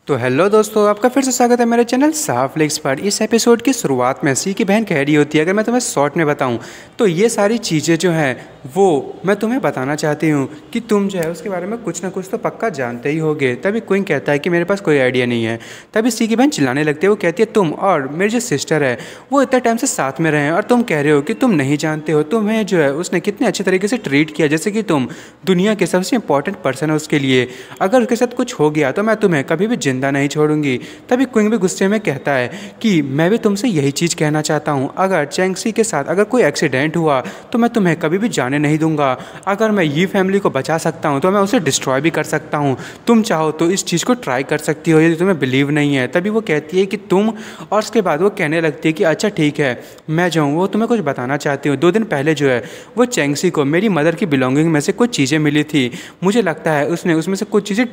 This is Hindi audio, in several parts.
तो हेलो दोस्तों, आपका फिर से स्वागत है मेरे चैनल साफ लेक्स पर। इस एपिसोड की शुरुआत में सी की बहन कह रही होती है, अगर मैं तुम्हें शॉर्ट में बताऊं तो ये सारी चीज़ें जो हैं वो मैं तुम्हें बताना चाहती हूँ कि तुम जो है उसके बारे में कुछ ना कुछ तो पक्का जानते ही होगे। तभी क्विंग कहता है कि मेरे पास कोई आइडिया नहीं है। तभी सी की बहन चिल्लाने लगती है। वो कहती है तुम और मेरी जो सिस्टर है वो इतने टाइम से साथ में रहे हैं और तुम कह रहे हो कि तुम नहीं जानते हो। तुम्हें जो है उसने कितने अच्छे तरीके से ट्रीट किया, जैसे कि तुम दुनिया के सबसे इंपॉर्टेंट पर्सन हो उसके लिए। अगर उसके साथ कुछ हो गया तो मैं तुम्हें कभी भी जिंदा नहीं छोड़ूंगी। तभी क्विंग भी गुस्से में कहता है कि मैं भी तुमसे यही चीज़ कहना चाहता हूँ, अगर चैंगसी के साथ अगर कोई एक्सीडेंट हुआ तो मैं तुम्हें कभी भी जाने नहीं दूंगा। अगर मैं ये फैमिली को बचा सकता हूँ तो मैं उसे डिस्ट्रॉय भी कर सकता हूँ। तुम चाहो तो इस चीज़ को ट्राई कर सकती हो यदि तुम्हें बिलीव नहीं है। तभी वो कहती है कि तुम, और उसके बाद वो कहने लगती है कि अच्छा ठीक है मैं जाऊँ। वो तुम्हें कुछ बताना चाहती हूँ। 2 दिन पहले जो है वो चैंगसी को मेरी मदर की बिलोंगिंग में से कुछ चीज़ें मिली थी। मुझे लगता है उसने उसमें से कुछ चीज़ें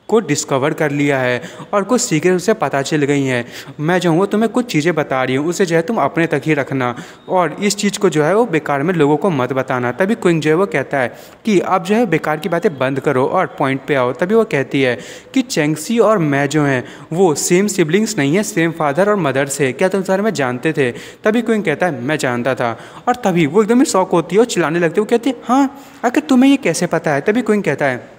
को डिस्कवर कर लिया है और कुछ सीक्रेट उसे पता चल गई हैं। मैं जो हूँ तुम्हें कुछ चीज़ें बता रही हूँ, उसे जो है तुम अपने तक ही रखना और इस चीज़ को जो है वो बेकार में लोगों को मत बताना। तभी क्विंग जो है वो कहता है कि आप जो है बेकार की बातें बंद करो और पॉइंट पे आओ। तभी वो कहती है कि चैंगसी और मैं जो हैं वो सेम सिबलिंग्स नहीं है, सेम फादर और मदर से। क्या तुम सारे में जानते थे? तभी क्विंग कहता है मैं जानता था। और तभी वो एकदम ही शॉक होती है और चिल्लाने लगती है। वो कहती है हाँ, आखिर तुम्हें ये कैसे पता है? तभी क्विंग कहता है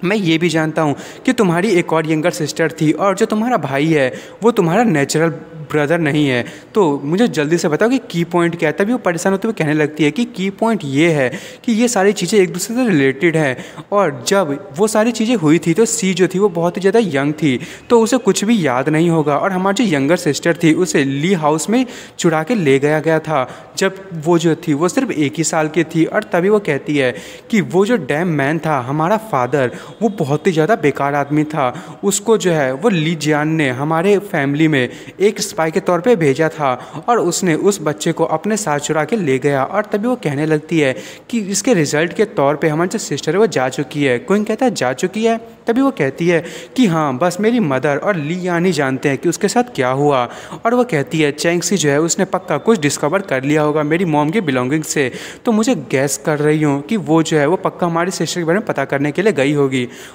मैं ये भी जानता हूँ कि तुम्हारी एक और यंगर सिस्टर थी और जो तुम्हारा भाई है वो तुम्हारा नेचुरल ब्रदर नहीं है। तो मुझे जल्दी से बताओ कि की पॉइंट क्या है? तभी वो परेशान होते हुए कहने लगती है कि की पॉइंट ये है कि ये सारी चीज़ें एक दूसरे से रिलेटेड हैं और जब वो सारी चीज़ें हुई थी तो सी जो थी वो बहुत ही ज़्यादा यंग थी तो उसे कुछ भी याद नहीं होगा। और हमारी जो यंगर सिस्टर थी उसे ली हाउस में चुरा के ले गया गया था जब वो जो थी वो सिर्फ 1 ही साल की थी। और तभी वो कहती है कि वो जो डैम मैन था हमारा फादर, वो बहुत ही ज़्यादा बेकार आदमी था। उसको जो है वो ली जियान ने हमारे फैमिली में एक स्पाई के तौर पे भेजा था और उसने उस बच्चे को अपने साथ चुरा के ले गया। और तभी वो कहने लगती है कि इसके रिजल्ट के तौर पे हमारी जो सिस्टर है वो जा चुकी है। क्विंग कहता है जा चुकी है? तभी वो कहती है कि हाँ, बस मेरी मदर और ली यान ही जानते हैं कि उसके साथ क्या हुआ। और वो कहती है चैंगसी जो है उसने पक्का कुछ डिस्कवर कर लिया होगा मेरी मॉम की बिलोंगिंग से, तो मुझे गैस कर रही हूँ कि वो जो है वो पक्का हमारी सिस्टर के बारे में पता करने के लिए गई होगी।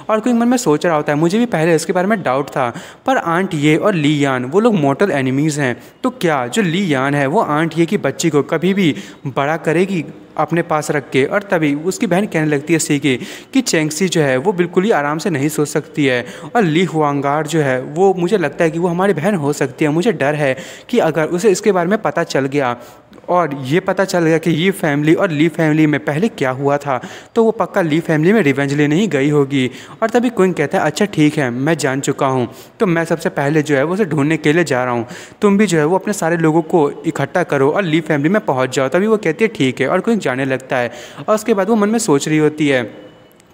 और क्विंग मन में सोच रहा होता है मुझे भी पहले इसके बारे में डाउट था, पर आंट ये और ली यान वो लोग मोर्टल एनिमीज़ हैं, तो क्या जो ली यान है वो आंट ये की बच्ची को कभी भी बड़ा करेगी अपने पास रख के? और तभी उसकी बहन कहने लगती है सी की कि चैंगसी जो है वो बिल्कुल ही आराम से नहीं सोच सकती है और ली हुआंगार जो है वो मुझे लगता है कि वो हमारी बहन हो सकती है। मुझे डर है कि अगर उसे इसके बारे में पता चल गया और ये पता चल गया कि ये फैमिली और ली फैमिली में पहले क्या हुआ था तो वो पक्का ली फैमिली में रिवेंज लेने ही गई होगी। और तभी क्विंग कहता है अच्छा ठीक है मैं जान चुका हूँ, तो मैं सबसे पहले जो है वो उसे ढूंढने के लिए जा रहा हूँ। तुम भी जो है वो अपने सारे लोगों को इकट्ठा करो और ली फैमिली में पहुँच जाओ। तभी वो कहती है ठीक है और क्विंग जाने लगता है। और उसके बाद वो मन में सोच रही होती है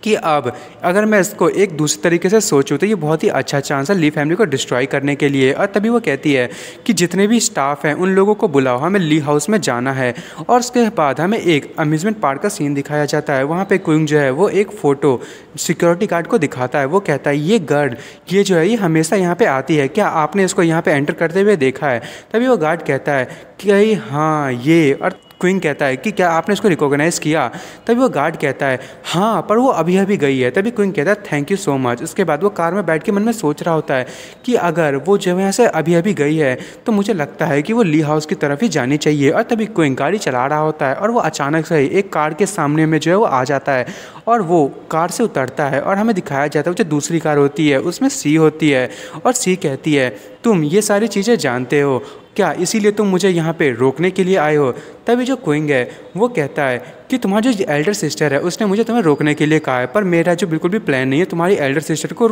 कि अब अगर मैं इसको एक दूसरे तरीके से सोचूं तो ये बहुत ही अच्छा चांस है ली फैमिली को डिस्ट्रॉय करने के लिए। और तभी वो कहती है कि जितने भी स्टाफ हैं उन लोगों को बुलाओ, हमें ली हाउस में जाना है। और उसके बाद हमें एक अम्यूज़मेंट पार्क का सीन दिखाया जाता है। वहाँ पे क्विंग जो है वो एक फ़ोटो सिक्योरिटी गार्ड को दिखाता है। वो कहता है ये गार्ड ये जो है ये हमेशा यहाँ पर आती है, क्या आपने इसको यहाँ पर एंटर करते हुए देखा है? तभी वो गार्ड कहता है कि हाँ ये। और क्विंग कहता है कि क्या आपने इसको रिकॉग्नाइज़ किया? तभी वो गार्ड कहता है हाँ, पर वो अभी अभी गई है। तभी क्विंग कहता है थैंक यू सो मच। उसके बाद वो कार में बैठ के मन में सोच रहा होता है कि अगर वो जो यहाँ से अभी अभी गई है तो मुझे लगता है कि वो ली हाउस की तरफ ही जानी चाहिए। और तभी क्विंग गाड़ी चला रहा होता है और वो अचानक से ही एक कार के सामने में जो है वो आ जाता है और वो कार से उतरता है और हमें दिखाया जाता है वो जो दूसरी कार होती है उसमें सी होती है। और सी कहती है तुम ये सारी चीज़ें जानते हो क्या, इसीलिए तुम मुझे यहाँ पे रोकने के लिए आए हो? तभी जो क्विंग है वो कहता है कि तुम्हारी जो एल्डर सिस्टर है उसने मुझे तुम्हें रोकने के लिए कहा है, पर मेरा जो बिल्कुल भी प्लान नहीं है तुम्हारी एल्डर सिस्टर को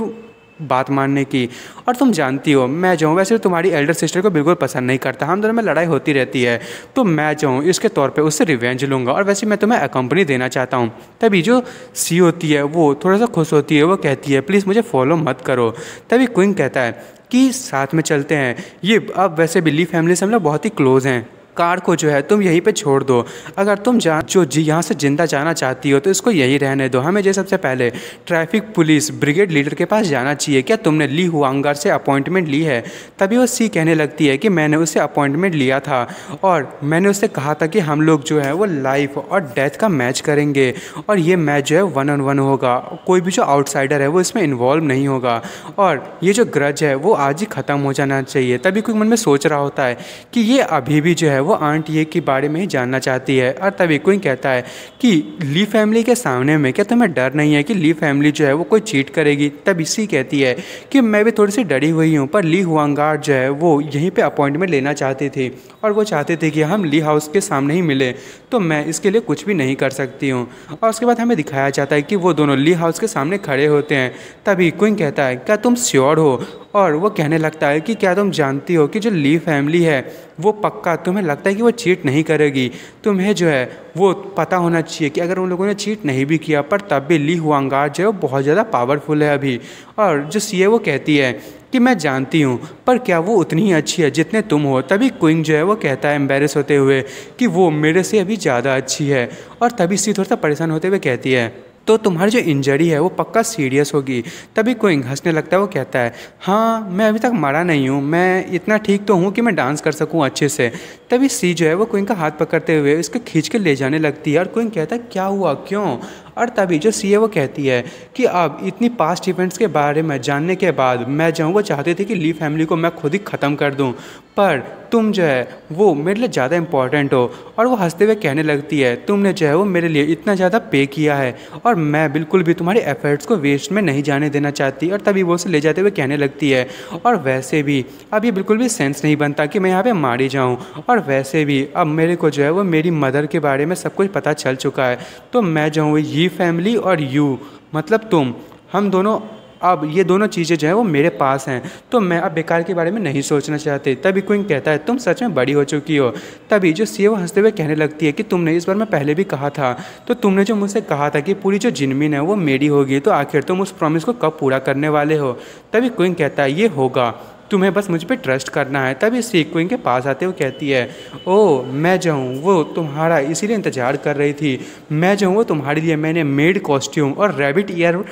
बात मानने की। और तुम जानती हो मैं जो हूँ वैसे तुम्हारी एल्डर सिस्टर को बिल्कुल पसंद नहीं करता, हम दोनों में लड़ाई होती रहती है, तो मैं जो हूँ इसके तौर पे उससे रिवेंज लूँगा और वैसे मैं तुम्हें अकम्पनी देना चाहता हूँ। तभी जो सी होती है वो थोड़ा सा खुश होती है। वो कहती है प्लीज़ मुझे फॉलो मत करो। तभी क्विंग कहता है कि साथ में चलते हैं, ये अब वैसे भी ली फैमिली से हम लोग बहुत ही क्लोज़ हैं कार को जो है तुम यहीं पे छोड़ दो। अगर तुम यहाँ से जिंदा जाना चाहती हो तो इसको यहीं रहने दो। हमें जो सबसे पहले ट्रैफिक पुलिस ब्रिगेड लीडर के पास जाना चाहिए। क्या तुमने ली हुआंगार से अपॉइंटमेंट ली है? तभी वो सी कहने लगती है कि मैंने उससे अपॉइंटमेंट लिया था और मैंने उससे कहा था कि हम लोग जो है वो लाइफ और डेथ का मैच करेंगे और ये मैच जो है 1-on-1 होगा। कोई भी जो आउटसाइडर है वो इसमें इन्वॉल्व नहीं होगा और ये जो ग्रज है वो आज ही ख़त्म हो जाना चाहिए। तभी कोई मन में सोच रहा होता है कि ये अभी भी जो है वो आंट ये के बारे में ही जानना चाहती है। और तभी कोई कहता है कि ली फैमिली के सामने में क्या तुम्हें डर नहीं है कि ली फैमिली जो है वो कोई चीट करेगी? तब इसी कहती है कि मैं भी थोड़ी सी डरी हुई हूँ, पर ली हुआंगार जो है वो यहीं पे अपॉइंटमेंट लेना चाहती थी और वो चाहते थे कि हम ली हाउस के सामने ही मिले, तो मैं इसके लिए कुछ भी नहीं कर सकती हूँ। और उसके बाद हमें दिखाया जाता है कि वो दोनों ली हाउस के सामने खड़े होते हैं। तभी क्वीन कहता है क्या तुम श्योर हो? और वो कहने लगता है कि क्या तुम जानती हो कि जो ली फैमिली है वो पक्का तुम्हें लगता है कि वो चीट नहीं करेगी? तुम्हें जो है वो पता होना चाहिए कि अगर उन लोगों ने चीट नहीं भी किया पर तब भी ली हुआंगार जो है वो बहुत ज़्यादा पावरफुल है अभी। और जो सी है वो कहती है कि मैं जानती हूँ, पर क्या वो उतनी ही अच्छी है जितने तुम हो? तभी क्विंग जो है वो कहता है एम्बेरस होते हुए कि वो मेरे से अभी ज़्यादा अच्छी है। और तभी सी थोड़ा सा परेशान होते हुए कहती है तो तुम्हारी जो इंजरी है वो पक्का सीरियस होगी। तभी क्विंग हंसने लगता है, वो कहता है हाँ मैं अभी तक मरा नहीं हूँ, मैं इतना ठीक तो हूँ कि मैं डांस कर सकूँ अच्छे से। तभी सी जो है वो क्विंग का हाथ पकड़ते हुए इसको खींच के ले जाने लगती है और क्विंग कहता है क्या हुआ, क्यों? और तभी जो सी है वो कहती है कि अब इतनी पास्ट इवेंट्स के बारे में जानने के बाद मैं जो वो चाहते थे कि ली फैमिली को मैं खुद ही ख़त्म कर दूं, पर तुम जो है वो मेरे लिए ज़्यादा इम्पॉर्टेंट हो। और वो हंसते हुए कहने लगती है तुमने जो है वो मेरे लिए इतना ज़्यादा पे किया है और मैं बिल्कुल भी तुम्हारे एफर्ट्स को वेस्ट में नहीं जाने देना चाहती। और तभी वो उसे ले जाते हुए कहने लगती है और वैसे भी अब ये बिल्कुल भी सेंस नहीं बनता कि मैं यहाँ पे मारी जाऊँ, और वैसे भी अब मेरे को जो है वो मेरी मदर के बारे में सब कुछ पता चल चुका है, तो मैं जो हूँ ये फैमिली और यू मतलब तुम, हम दोनों अब ये दोनों चीज़ें जो है वो मेरे पास हैं, तो मैं अब बेकार के बारे में नहीं सोचना चाहती। तभी क्विंग कहता है तुम सच में बड़ी हो चुकी हो। तभी जो सी वो हंसते हुए कहने लगती है कि तुमने इस बार मैं पहले भी कहा था, तो तुमने जो मुझसे कहा था कि पूरी जो जिनमिन है वो मेरी होगी, तो आखिर तुम उस प्रॉमिस को कब पूरा करने वाले हो? तभी क्विंग कहता है ये होगा, तुम्हें बस मुझ पर ट्रस्ट करना है। तभी सी क्विंग के पास आते हुए कहती है ओ मैं जो हूँ वो तुम्हारा इसीलिए इंतज़ार कर रही थी, मैं जो हूँ वो तुम्हारे लिए मैंने मेड कॉस्ट्यूम और रैबिट ईयर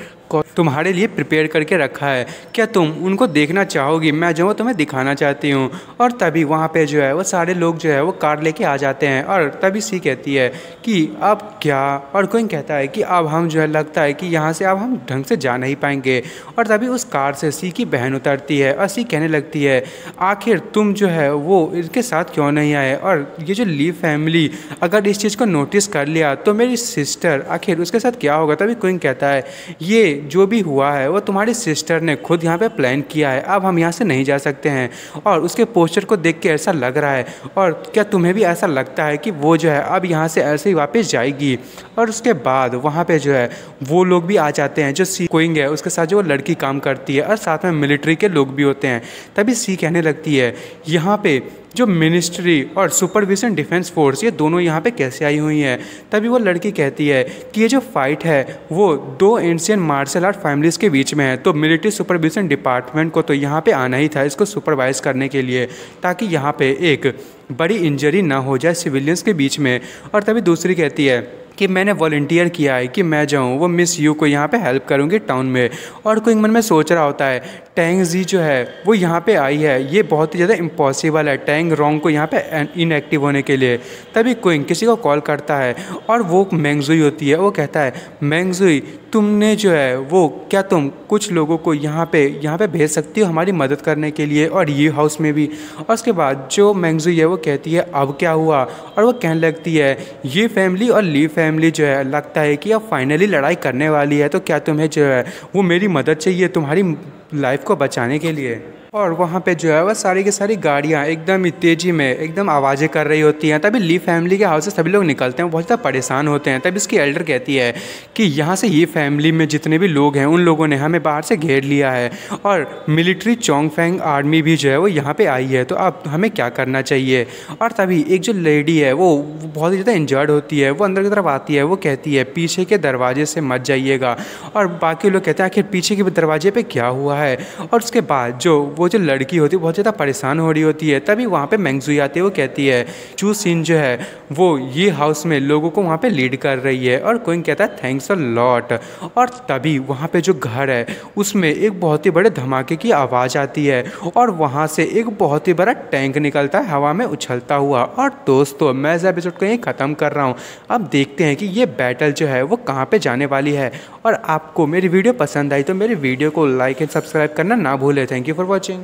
तुम्हारे लिए प्रिपेयर करके रखा है, क्या तुम उनको देखना चाहोगी? मैं जो हूँ तुम्हें दिखाना चाहती हूँ। और तभी वहाँ पे जो है वो सारे लोग जो है वो कार लेके आ जाते हैं और तभी सी कहती है कि अब क्या? और कोई कहता है कि अब हम जो है लगता है कि यहाँ से अब हम ढंग से जा नहीं पाएंगे। और तभी उस कार से सी की बहन उतरती है और सी कहने लगती है आखिर तुम जो है वो इनके साथ क्यों नहीं आए? और ये जो ली फैमिली अगर इस चीज़ को नोटिस कर लिया तो मेरी सिस्टर आखिर उसके साथ क्या होगा? तभी क्विंग कहता है ये जो भी हुआ है वो तुम्हारी सिस्टर ने खुद यहाँ पे प्लान किया है, अब हम यहाँ से नहीं जा सकते हैं। और उसके पोस्टर को देख के ऐसा लग रहा है, और क्या तुम्हें भी ऐसा लगता है कि वो जो है अब यहाँ से ऐसे ही वापस जाएगी? और उसके बाद वहाँ पे जो है वो लोग भी आ जाते हैं, जो सी क्विंग है उसके साथ जो वो लड़की काम करती है और साथ में मिलिट्री के लोग भी होते हैं। तभी सी कहने लगती है यहाँ पे जो मिनिस्ट्री और सुपरविजन डिफेंस फोर्स ये दोनों यहाँ पे कैसे आई हुई हैं? तभी वो लड़की कहती है कि ये जो फाइट है वो दो एंशियंट मार्शल आर्ट फैमिलीज़ के बीच में है, तो मिलिट्री सुपरविजन डिपार्टमेंट को तो यहाँ पे आना ही था इसको सुपरवाइज करने के लिए, ताकि यहाँ पे एक बड़ी इंजरी ना हो जाए सिविलियंस के बीच में। और तभी दूसरी कहती है कि मैंने वॉलंटियर किया है कि मैं जाऊँ वो मिस यू को यहाँ पे हेल्प करूँगी टाउन में। और कोई मन में सोच रहा होता है टैंग जी जो है वो यहाँ पे आई है, ये बहुत ही ज़्यादा इम्पॉसिबल है टैंग रोंग को यहाँ पे इनएक्टिव होने के लिए। तभी क्विंग किसी को कॉल करता है और वो मैंगजुई होती है। वो कहता है मैंगजुई तुमने जो है वो क्या तुम कुछ लोगों को यहाँ पे भेज सकती हो हमारी मदद करने के लिए, और ये हाउस में भी। और उसके बाद जो मैंगजुई है वो कहती है अब क्या हुआ? और वो कहने लगती है ये फैमिली और ली फैमिली जो है लगता है कि अब फाइनली लड़ाई करने वाली है, तो क्या तुम्हें जो है वो मेरी मदद चाहिए तुम्हारी लाइफ को बचाने के लिए? और वहाँ पे जो है वह सारी की सारी गाड़ियाँ एकदम तेज़ी में एकदम आवाज़ें कर रही होती हैं। तभी ली फैमिली के हाउस से सभी लोग निकलते हैं, बहुत ज़्यादा परेशान होते हैं। तभी इसकी एल्डर कहती है कि यहाँ से ये फैमिली में जितने भी लोग हैं उन लोगों ने हमें बाहर से घेर लिया है, और मिलिट्री चोंगफेंग आर्मी भी जो है वो यहाँ पर आई है, तो अब हमें क्या करना चाहिए? और तभी एक जो लेडी है वो बहुत ही ज़्यादा इंजर्ड होती है, वो अंदर की तरफ आती है। वो कहती है पीछे के दरवाजे से मत जाइएगा। और बाकी लोग कहते हैं आखिर पीछे के दरवाजे पर क्या हुआ है? और उसके बाद जो वो जो लड़की होती है बहुत ज़्यादा परेशान हो रही होती है। तभी वहाँ पे मेंगजुई आती है, वो कहती है चू सिन जो है वो ये हाउस में लोगों को वहाँ पे लीड कर रही है। और क्विन कहता है थैंक्स अ लॉट। और तभी वहाँ पे जो घर है उसमें एक बहुत ही बड़े धमाके की आवाज़ आती है और वहाँ से एक बहुत ही बड़ा टैंक निकलता है हवा में उछलता हुआ। और दोस्तों मैं इस एपिसोड को यहीं ख़त्म कर रहा हूँ। अब देखते हैं कि ये बैटल जो है वो कहाँ पे जाने वाली है। और आपको मेरी वीडियो पसंद आई तो मेरी वीडियो को लाइक एंड सब्सक्राइब करना ना भूलें। Thank you for watching.